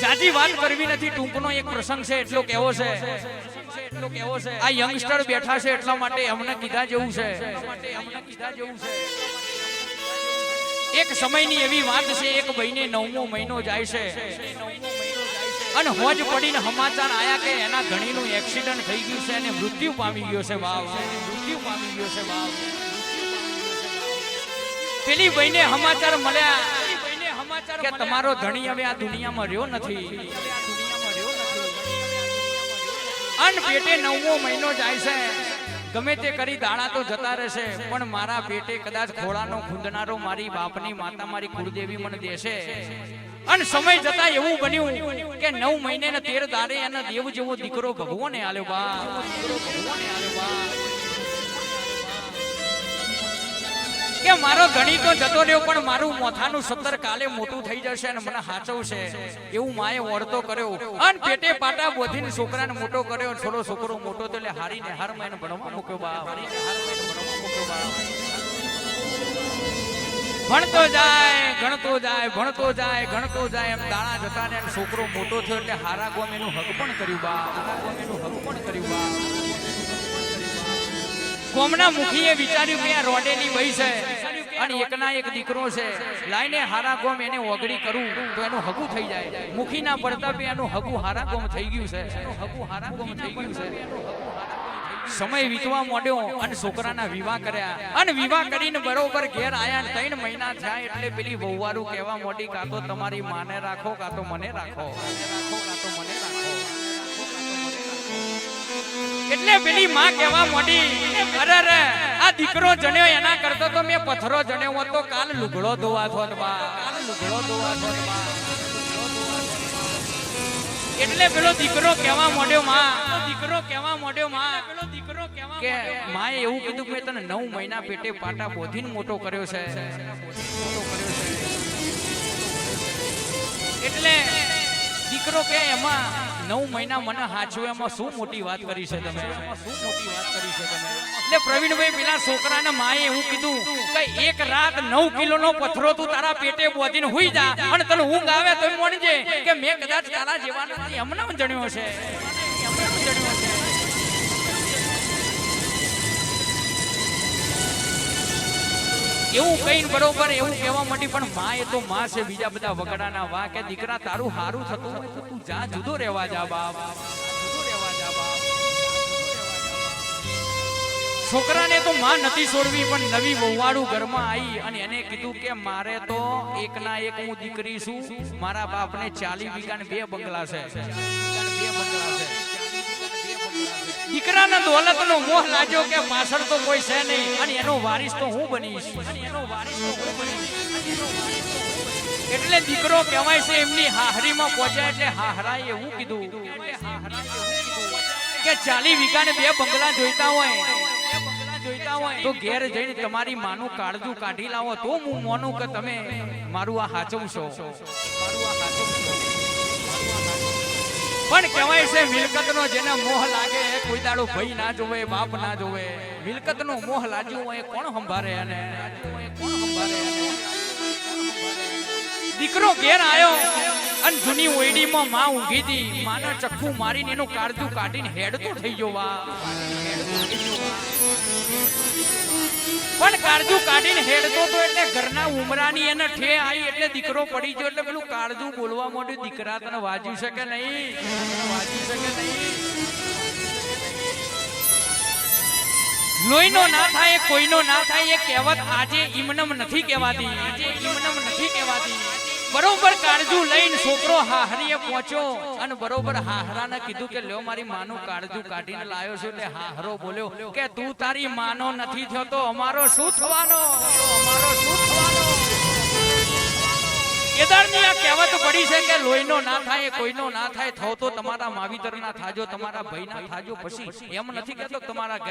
જાજી વાત કરવી નથી, ટૂંકનો એક પ્રસંગ છે એટલો કેવો છે. આ યંગસ્ટર બેઠા છે એટલા માટે અમને કીધા જેવું છે. એક સમયની એવી વાત છે, એક ભાઈને 9મો મહિનો જાય છે અને હોજ પડીને સમાચાર આયા કે એના ધણીનું એક્સિડન્ટ થઈ ગયું છે અને મૃત્યુ પામી ગયો છે. પેલી ભાઈને સમાચાર મળ્યા કે તમારો ધણી હવે આ દુનિયામાં રહ્યો નથી. અન પેટે 9મો મહિનો જાય છે. ગમે તે કરી દાણા તો જતા રહેશે, પણ મારા પેટે કદાચ ખોળાનો ખૂંદનારો મારી બાપની માતા મારી કુળદેવી મને દેશે. અને સમય જતા એવું બન્યું કે 9 મહિને ને 13 દાડે એના દેવ જેવો દીકરો ભગવાને આલ્યો બા. કે મારો ધણી તો જતો રહ્યો, પણ મારું મોથાનું 17 કાલે મોટું થઈ જશે અને મને હાચવશે એવું માએ વળતો કર્યો. અને પેટે પાટા બોધીને છોકરાને મોટો કર્યો. થોડો છોકરો મોટો તો એટલે હારીને હારમાં એને ભણવા મૂક્યો બા. ભણતો જાય એમ દાણા જતા ને છોકરો મોટો થયો એટલે હારા ગોમ એનું હક પણ કર્યું બા. ગોમના મુખીએ વિચાર્યું કે આ રોડેની વહી છે અને એકના એક દીકરો છે, લાઈને હારા ગોમ એને ઓગળી કરું તો એનું હગું થઈ જાય. મુખીના પડતા એનું હગું હારા ગોમ થઈ ગયું છે. સમય વીતવા માંડ્યો અને છોકરાના વિવાહ કર્યા અને વિવાહ કરીને બરોબર ઘેર આયા. 3 મહિના થયા એટલે પેલી વહુવારું કહેવા માંડી, કાં તો તમારી માને રાખો કાં તો મને રાખો. એટલે પેલી માં કહેવા માંડી, અરે આ દીકરો જણ્યો એના કરતો તો મેં પથરો જણ્યો હોત તો કાલ લુગડો ધોવા થોત બા. એટલે પેલો દીકરો કહેવા માંડ્યો માં કે માએ એવું કીધું કે તને 9 મહિના પેટે પાટા બોધીને મોટો કર્યો છે. એટલે દીકરો કે એમાં 9 મહિના મને હાચવે એમાં શું મોટી વાત કરી છે તમે. એટલે પ્રવીણભાઈ પેલા છોકરાને માએ એવું કીધું કે એક રાત 9 કિલોનો પથરો તું તારા પેટે બોધીને હુઈ જા અને તને ઊંઘ આવે તો મોણજે કે મેં કદાચ તારા જેવા નથી એમને જણ્યો છે. એવું કઈ બરોબર એવું કહેવા માંડી, પણ માં એ તો માં છે. બીજા બધા વગડાના વા કે દીકરા તારું હારું થતું હોય તો તું જા, જુદો રહેવા જા બાપ. છોકરાને તો માં નથી છોડવી, પણ નવી વહુવાળું ઘરમાં આવી અને એને કીધું કે મારે તો એકના એક હું દીકરી છું. મારા બાપને 40 વીઘા ને 2 બંગલા છે. દીકરાના દોલતનો મોહ લાગ્યો કે પાછળ તો કોઈ છે નહીં અને એનો વારિસ તો હું બનીશ. એટલે દીકરો કહેવાય છે એમની હાહરીમાં પહોંચ્યા એટલે હાહરાએ એવું કીધું કે 40 વીઘા ને 2 બંગલા જોઈતા હોય તો ઘેર જઈને તમારી માનું કાળજું કાઢી લાવો તો હું મોનું કે તમે મારું આ હાચવશો. પણ કહેવાય છે મિલકતનો જેને મોહ લાગે કોઈ દાડો ભાઈ ના જોવે, બાપ ના જોવે. મિલકતનો મોહ લાગ્યો હોય કોણ સંભાળે એને. દીકરો ઘેર આવ્યો અને જૂની ઓયડીમાં માં ઊંઘી હતી. માને ચક્કુ મારીને એનું કાળજું કાઢીને હેડતો થઈ ગયો વા. પણ કાળજું કાઢીને હેડતો તો એટલે ઘરના ઉમરાની એને ઠે આવી એટલે દીકરો પડી ગયો. એટલે પેલું કાળજું બોલવા માંડ્યું, દીકરા તને વાજ્યું છે કે નહીં. લોહીનો ના થાય કોઈનો ના થાય એ કહેવત આજે ઈમનમ નથી કહેવાતી. બરોબર કાળજું લઈને છોકરો હાહરીએ પહોંચ્યો અને બરોબર હાહરાને કીધું કે લ્યો મારી માનું કાળજું કાઢીને લાવ્યો છે. એટલે હાહરો બોલ્યો કે તું તારી માનો નથી થયો તો અમારો શું થવાનો. કેદારની આ કહેવત પડી છે કે લોહીનો ના થાય કોઈનો ના થાય, થો તો તમારા માવીતરના થાજો, તમારા ભાઈના થાજો. પછી એમ નથી કહેતો તમારા